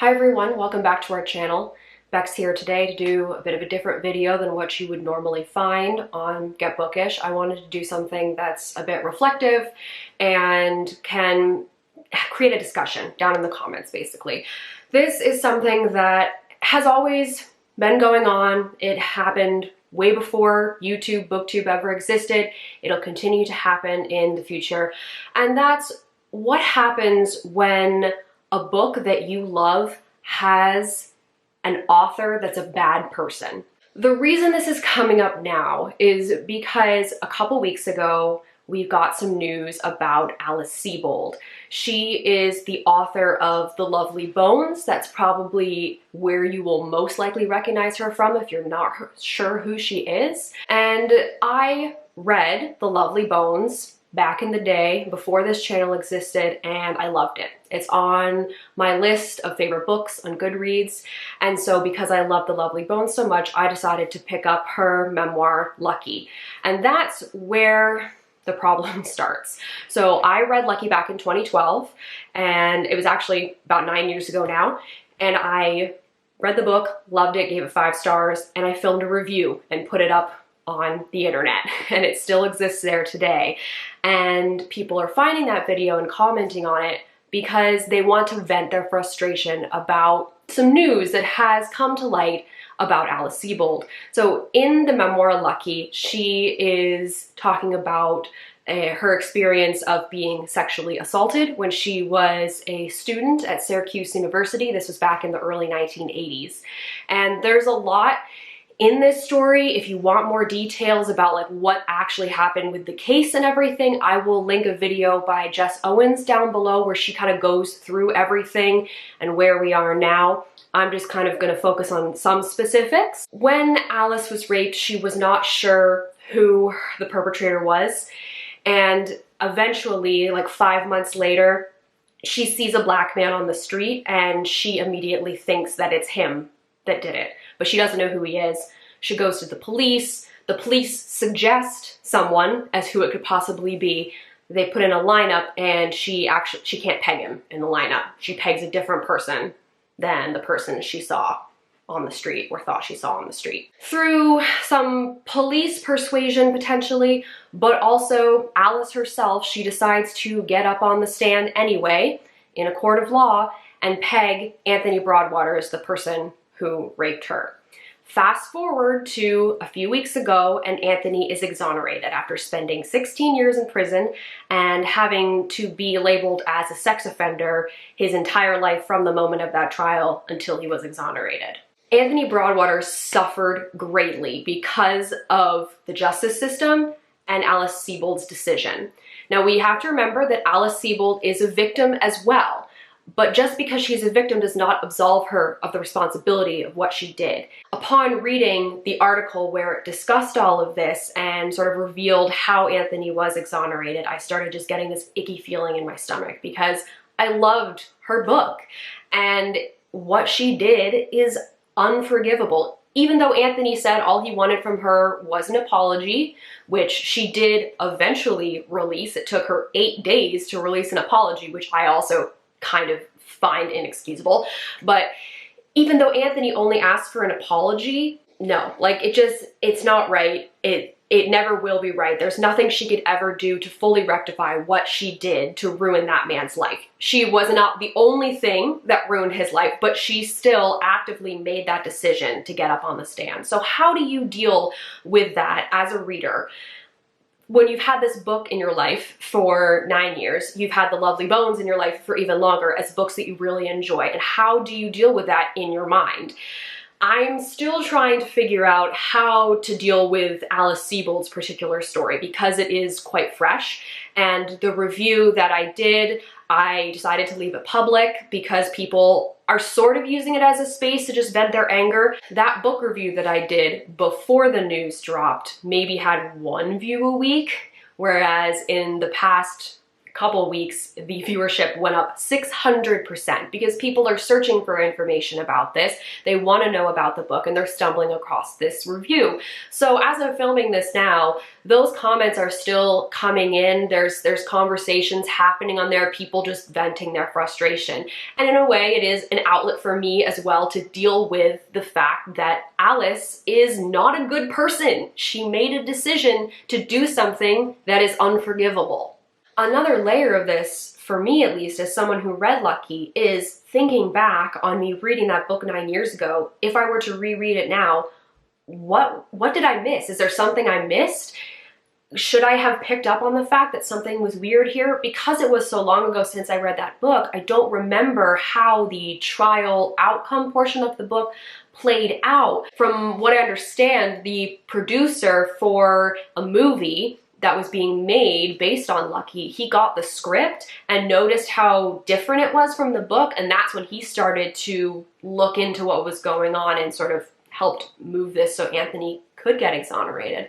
Hi everyone, welcome back to our channel. Bex here today to do a bit of a different video than what you would normally find on Get Bookish. I wanted to do something that's a bit reflective and can create a discussion down in the comments, basically. This is something that has always been going on. It happened way before YouTube, BookTube ever existed. It'll continue to happen in the future. And that's what happens when a book that you love has an author that's a bad person. The reason this is coming up now is because a couple weeks ago, we got some news about Alice Sebold. She is the author of The Lovely Bones. That's probably where you will most likely recognize her from if you're not sure who she is. And I read The Lovely Bones back in the day before this channel existed, and I loved it. It's on my list of favorite books on Goodreads, and so because I love The Lovely Bones so much, I decided to pick up her memoir, Lucky. And that's where the problem starts. So I read Lucky back in 2012, and it was actually about 9 years ago now, and I read the book, loved it, gave it 5 stars, and I filmed a review and put it up on the internet, and it still exists there today. And people are finding that video and commenting on it because they want to vent their frustration about some news that has come to light about Alice Sebold. So in the memoir Lucky, she is talking about her experience of being sexually assaulted when she was a student at Syracuse University. This was back in the early 1980s. And there's a lot in this story. If you want more details about like what actually happened with the case and everything, I will link a video by Jess Owens down below where she kind of goes through everything and where we are now. I'm just kind of going to focus on some specifics. When Alice was raped, she was not sure who the perpetrator was, and eventually, like 5 months later, she sees a black man on the street and she immediately thinks that it's him that did it, but she doesn't know who he is. She goes to the police. The police suggest someone as who it could possibly be. They put in a lineup, and she can't peg him in the lineup. She pegs a different person than the person she saw on the street, or thought she saw on the street. Through some police persuasion potentially, but also Alice herself, she decides to get up on the stand anyway in a court of law and peg Anthony Broadwater as the person who raped her. Fast forward to a few weeks ago, and Anthony is exonerated after spending 16 years in prison and having to be labeled as a sex offender his entire life from the moment of that trial until he was exonerated. Anthony Broadwater suffered greatly because of the justice system and Alice Sebold's decision. Now we have to remember that Alice Sebold is a victim as well. But just because she's a victim does not absolve her of the responsibility of what she did. Upon reading the article where it discussed all of this and sort of revealed how Anthony was exonerated, I started just getting this icky feeling in my stomach because I loved her book. And what she did is unforgivable. Even though Anthony said all he wanted from her was an apology, which she did eventually release. It took her 8 days to release an apology, which I also kind of find inexcusable. But even though Anthony only asked for an apology, no, like it's not right. It never will be right. There's nothing she could ever do to fully rectify what she did to ruin that man's life. She was not the only thing that ruined his life, but she still actively made that decision to get up on the stand. So how do you deal with that as a reader? When you've had this book in your life for 9 years, you've had The Lovely Bones in your life for even longer as books that you really enjoy, and how do you deal with that in your mind? I'm still trying to figure out how to deal with Alice Sebold's particular story because it is quite fresh, and the review that I did, I decided to leave it public because people are sort of using it as a space to just vent their anger. That book review that I did before the news dropped maybe had 1 view a week, whereas in the past couple weeks, the viewership went up 600% because people are searching for information about this. They want to know about the book and they're stumbling across this review. So as I'm filming this now, those comments are still coming in. There's conversations happening on there, people just venting their frustration. And in a way, it is an outlet for me as well to deal with the fact that Alice is not a good person. She made a decision to do something that is unforgivable. Another layer of this, for me at least, as someone who read Lucky, is thinking back on me reading that book 9 years ago. If I were to reread it now, what did I miss? Is there something I missed? Should I have picked up on the fact that something was weird here? Because it was so long ago since I read that book, I don't remember how the trial outcome portion of the book played out. From what I understand, the producer for a movie that was being made based on Lucky, he got the script and noticed how different it was from the book, and that's when he started to look into what was going on and sort of helped move this so Anthony could get exonerated.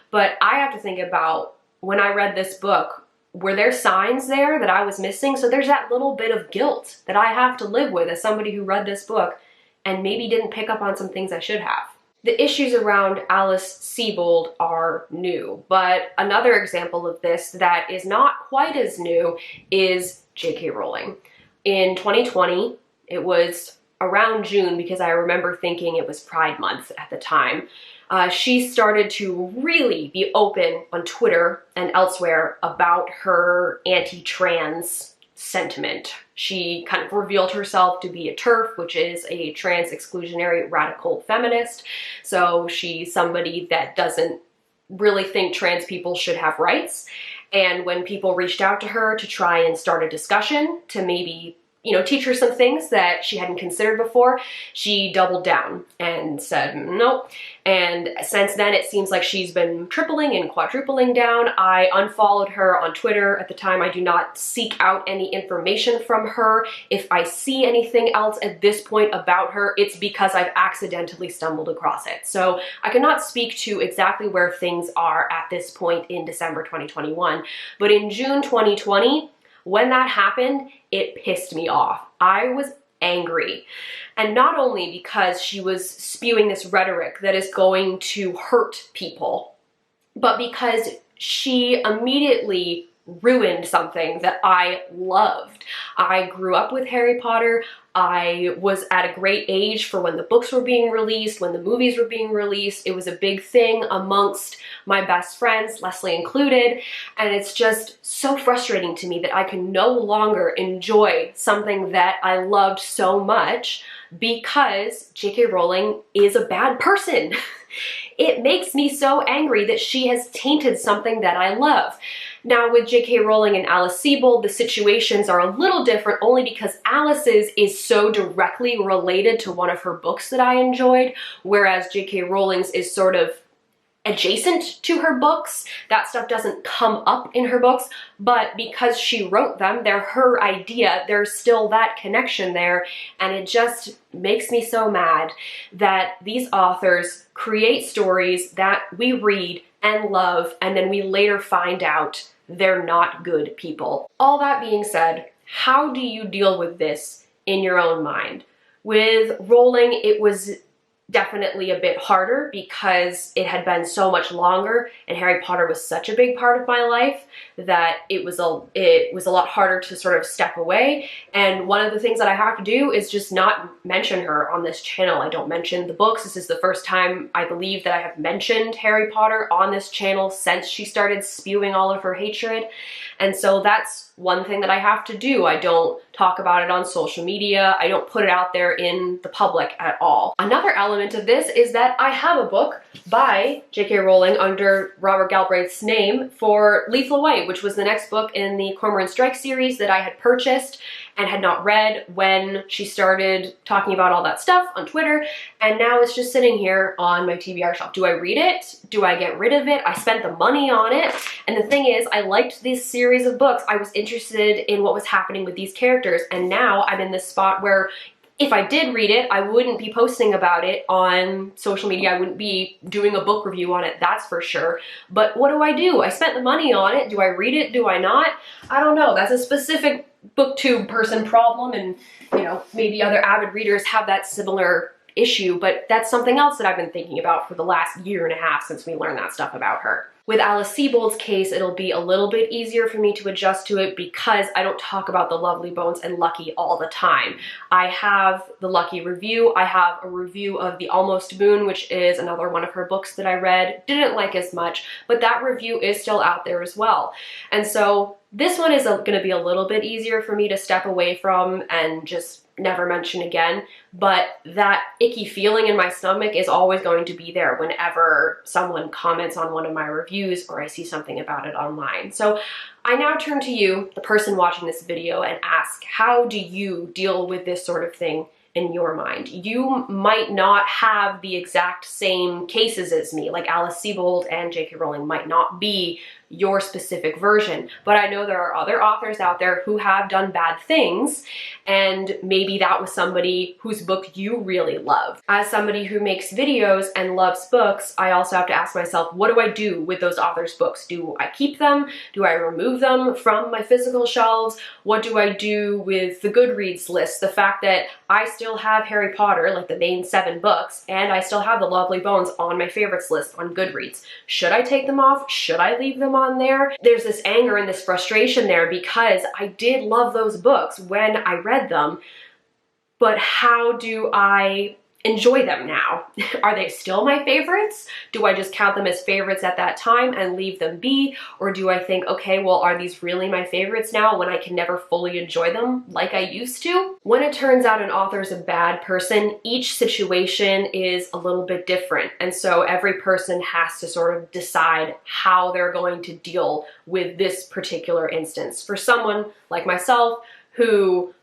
But I have to think about, when I read this book, were there signs there that I was missing? So there's that little bit of guilt that I have to live with as somebody who read this book and maybe didn't pick up on some things I should have. The issues around Alice Sebold are new, but another example of this that is not quite as new is J.K. Rowling. In 2020, it was around June, because I remember thinking it was Pride Month at the time, she started to really be open on Twitter and elsewhere about her anti-trans sentiment. She kind of revealed herself to be a TERF, which is a trans exclusionary radical feminist. So she's somebody that doesn't really think trans people should have rights. And when people reached out to her to try and start a discussion to maybe, teach her some things that she hadn't considered before, she doubled down and said nope. And since then, it seems like she's been tripling and quadrupling down. I unfollowed her on Twitter. At the time, I do not seek out any information from her. If I see anything else at this point about her, it's because I've accidentally stumbled across it. So I cannot speak to exactly where things are at this point in December 2021. But in June 2020, when that happened, it pissed me off. I was angry. And not only because she was spewing this rhetoric that is going to hurt people, but because she immediately ruined something that I loved. I grew up with Harry Potter. I was at a great age for when the books were being released, when the movies were being released. It was a big thing amongst my best friends, Leslie included, and it's just so frustrating to me that I can no longer enjoy something that I loved so much because J.K. Rowling is a bad person. It makes me so angry that she has tainted something that I love. Now with J.K. Rowling and Alice Sebold, the situations are a little different only because Alice's is so directly related to one of her books that I enjoyed, whereas J.K. Rowling's is sort of adjacent to her books. That stuff doesn't come up in her books, but because she wrote them, they're her idea, there's still that connection there, and it just makes me so mad that these authors create stories that we read and love, and then we later find out they're not good people. All that being said, how do you deal with this in your own mind? With Rowling, it was definitely a bit harder because it had been so much longer and Harry Potter was such a big part of my life that it was a lot harder to sort of step away. And one of the things that I have to do is just not mention her on this channel. I don't mention the books. This is the first time I believe that I have mentioned Harry Potter on this channel since she started spewing all of her hatred. And so that's one thing that I have to do. I don't talk about it on social media. I don't put it out there in the public at all. Another element of this is that I have a book by J.K. Rowling under Robert Galbraith's name for Lethal Way, which was the next book in the Cormoran Strike series that I had purchased and had not read when she started talking about all that stuff on Twitter, and now it's just sitting here on my TBR shelf. Do I read it? Do I get rid of it? I spent the money on it, and the thing is, I liked this series of books. I was interested in what was happening with these characters, and now I'm in this spot where If I did read it, I wouldn't be posting about it on social media. I wouldn't be doing a book review on it, that's for sure. But what do? I spent the money on it. Do I read it? Do I not? I don't know. That's a specific BookTube person problem, and you know, maybe other avid readers have that similar issue, but that's something else that I've been thinking about for the last year and a half since we learned that stuff about her. With Alice Sebold's case, it'll be a little bit easier for me to adjust to it because I don't talk about the Lovely Bones and Lucky all the time. I have the Lucky review. I have a review of The Almost Moon, which is another one of her books that I read. Didn't like as much, but that review is still out there as well. And so this one is going to be a little bit easier for me to step away from and just never mention again, but that icky feeling in my stomach is always going to be there whenever someone comments on one of my reviews or I see something about it online. So I now turn to you, the person watching this video, and ask, how do you deal with this sort of thing in your mind? You might not have the exact same cases as me, like Alice Sebold and J.K. Rowling might not be your specific version, but I know there are other authors out there who have done bad things, and maybe that was somebody whose book you really love. As somebody who makes videos and loves books, I also have to ask myself, what do I do with those authors' books? Do I keep them? Do I remove them from my physical shelves? What do I do with the Goodreads list? The fact that I still have Harry Potter, like the main 7 books, and I still have The Lovely Bones on my favorites list on Goodreads. Should I take them off? Should I leave them on there? There's this anger and this frustration there because I did love those books when I read them, but how do I enjoy them now? Are they still my favorites? Do I just count them as favorites at that time and leave them be? Or do I think, okay, well, are these really my favorites now when I can never fully enjoy them like I used to? When it turns out an author's a bad person, each situation is a little bit different. And so every person has to sort of decide how they're going to deal with this particular instance. For someone like myself who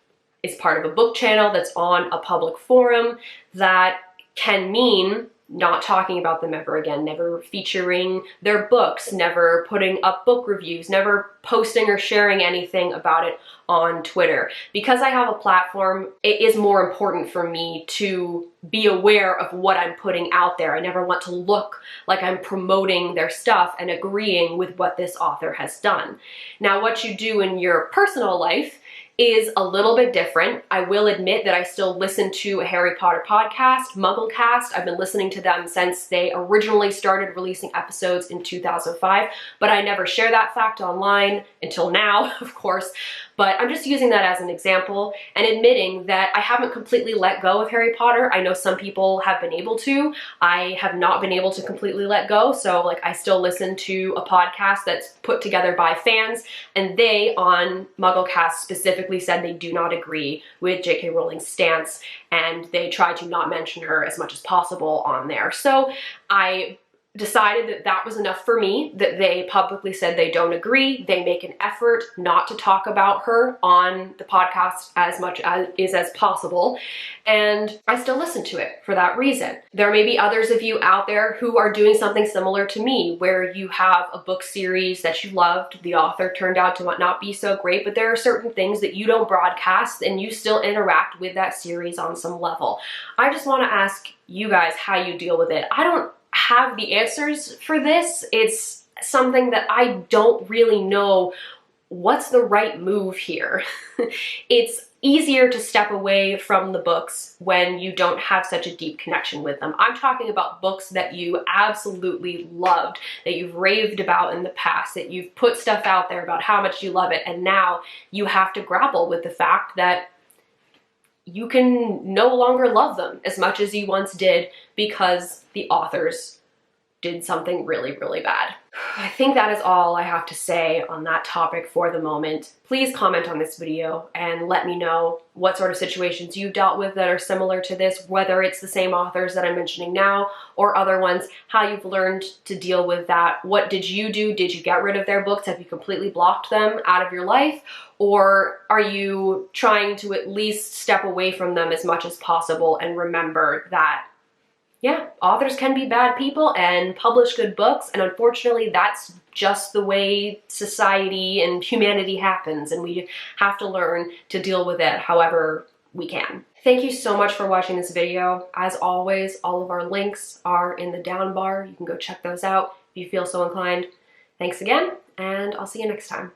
is part of a book channel that's on a public forum, that can mean not talking about them ever again, never featuring their books, never putting up book reviews, never posting or sharing anything about it on Twitter. Because I have a platform, it is more important for me to be aware of what I'm putting out there. I never want to look like I'm promoting their stuff and agreeing with what this author has done. Now, what you do in your personal life is a little bit different. I will admit that I still listen to a Harry Potter podcast, Mugglecast. I've been listening to them since they originally started releasing episodes in 2005, but I never share that fact online until now, of course. But I'm just using that as an example and admitting that I haven't completely let go of Harry Potter. I know some people have been able to. I have not been able to completely let go. So like I still listen to a podcast that's put together by fans, and they on Mugglecast specifically said they do not agree with J.K. Rowling's stance, and they try to not mention her as much as possible on there. So I decided that that was enough for me, that they publicly said they don't agree. They make an effort not to talk about her on the podcast as much as possible, and I still listen to it for that reason. There may be others of you out there who are doing something similar to me, where you have a book series that you loved, the author turned out to not be so great, but there are certain things that you don't broadcast and you still interact with that series on some level. I just want to ask you guys how you deal with it. I don't have the answers for this. It's something that I don't really know what's the right move here. It's easier to step away from the books when you don't have such a deep connection with them. I'm talking about books that you absolutely loved, that you've raved about in the past, that you've put stuff out there about how much you love it, and now you have to grapple with the fact that you can no longer love them as much as you once did because the authors did something really, really bad. I think that is all I have to say on that topic for the moment. Please comment on this video and let me know what sort of situations you've dealt with that are similar to this, whether it's the same authors that I'm mentioning now or other ones, how you've learned to deal with that. What did you do? Did you get rid of their books? Have you completely blocked them out of your life? Or are you trying to at least step away from them as much as possible and remember that, yeah, authors can be bad people and publish good books, and unfortunately that's just the way society and humanity happens, and we have to learn to deal with it however we can. Thank you so much for watching this video. As always, all of our links are in the down bar. You can go check those out if you feel so inclined. Thanks again, and I'll see you next time.